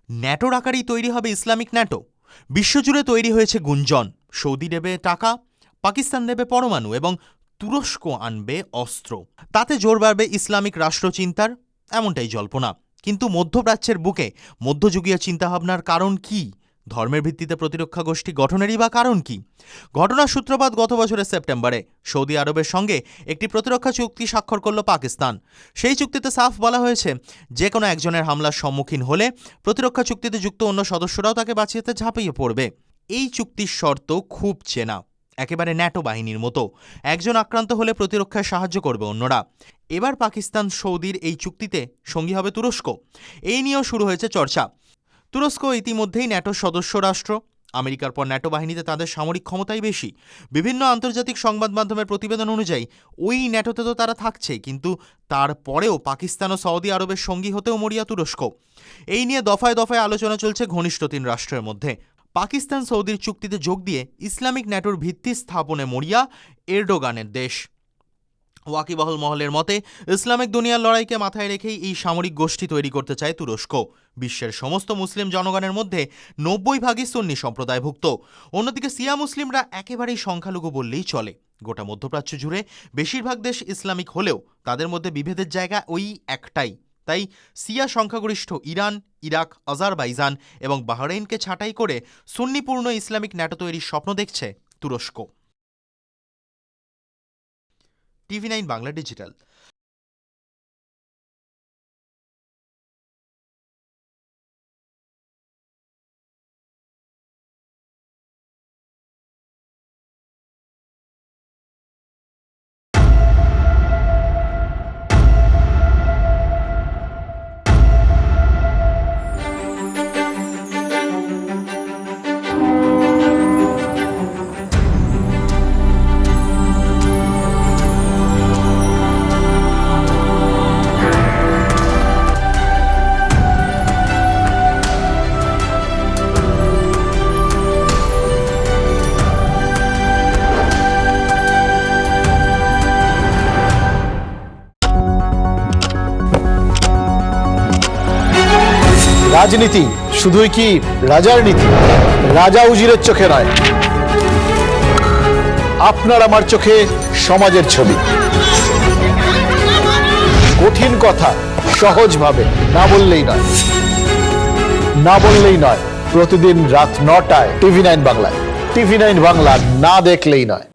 ন্যাটোর আকারেই তৈরি হবে ইসলামিক ন্যাটো। বিশ্বজুড়ে তৈরি হয়েছে গুঞ্জন, সৌদি দেবে টাকা, পাকিস্তান দেবে পরমাণু এবং তুরস্ক আনবে অস্ত্র। তাতে জোর বাড়বে ইসলামিক রাষ্ট্রচিন্তার, এমনটাই জল্পনা। কিন্তু মধ্যপ্রাচ্যের বুকে মধ্যযুগীয় চিন্তাভাবনার কারণ কি? ধর্মের ভিত্তিতে প্রতিরক্ষা গোষ্ঠী গঠনেরই বা কারণ কি? ঘটনার সূত্রপাত গত বছরের সেপ্টেম্বরে সৌদি আরবের সঙ্গে একটি প্রতিরক্ষা চুক্তি স্বাক্ষর করল পাকিস্তান। সেই চুক্তিতে সাফ বলা হয়েছে, যে কোনো একজনের হামলার সম্মুখীন হলে প্রতিরক্ষা চুক্তিতে যুক্ত অন্য সদস্যরাও তাকে বাঁচিয়ে ঝাঁপিয়ে পড়বে। এই চুক্তির শর্ত খুব চেনা, একেবারে ন্যাটো বাহিনীর মতো। একজন আক্রান্ত হলে প্রতিরক্ষায় সাহায্য করবে অন্যরা। এবার পাকিস্তান সৌদির এই চুক্তিতে সঙ্গী হবে তুরস্ক। এই নিয়েও শুরু হয়েছে চর্চা। তুরস্ক ইতিমধ্যেই ন্যাটোর সদস্য রাষ্ট্র। আমেরিকার পর ন্যাটো বাহিনীতে তাদের সামরিক ক্ষমতাই বেশি। বিভিন্ন আন্তর্জাতিক সংবাদ মাধ্যমের প্রতিবেদন অনুযায়ী ওই ন্যাটোতে তো তারা থাকছে, কিন্তু তারপরেও পাকিস্তান ও সৌদি আরবের সঙ্গী হতেও মরিয়া তুরস্ক। এই নিয়ে দফায় দফায় আলোচনা চলছে ঘনিষ্ঠ 3 রাষ্ট্রের মধ্যে। পাকিস্তান সৌদির চুক্তিতে যোগ দিয়ে ইসলামিক ন্যাটোর ভিত্তি স্থাপনে মরিয়া এরডোগানের দেশ। ওয়াকিবহল মহলের মতে, ইসলামিক দুনিয়ার লড়াইকে মাথায় রেখেই এই সামরিক গোষ্ঠী তৈরি করতে চায় তুরস্ক। বিশ্বের সমস্ত মুসলিম জনগণের মধ্যে 90% সুন্নি সম্প্রদায়ভুক্ত। অন্যদিকে শিয়া মুসলিমরা একেবারেই সংখ্যালঘু বললেই চলে। গোটা মধ্যপ্রাচ্য জুড়ে বেশিরভাগ দেশ ইসলামিক হলেও তাদের মধ্যে বিভেদের জায়গা ওই একটাই। তাই শিয়া সংখ্যাগরিষ্ঠ ইরান, ইরাক, আজারবাইজান এবং বাহরাইনকে ছাঁটাই করে সুন্নিপূর্ণ ইসলামিক ন্যাটো তৈরির স্বপ্ন দেখছে তুরস্ক। TV9 Bangla digital. রাজনীতি শুধুই কি রাজার নীতি? রাজা উজিরের চোখে নয়, আপনার আমার চোখে সমাজের ছবি। কঠিন কথা সহজভাবে না বললেই নয়, না বললেই নয়। প্রতিদিন রাত 9টায় TV9 বাংলায়। TV9 বাংলা না দেখলেই নয়।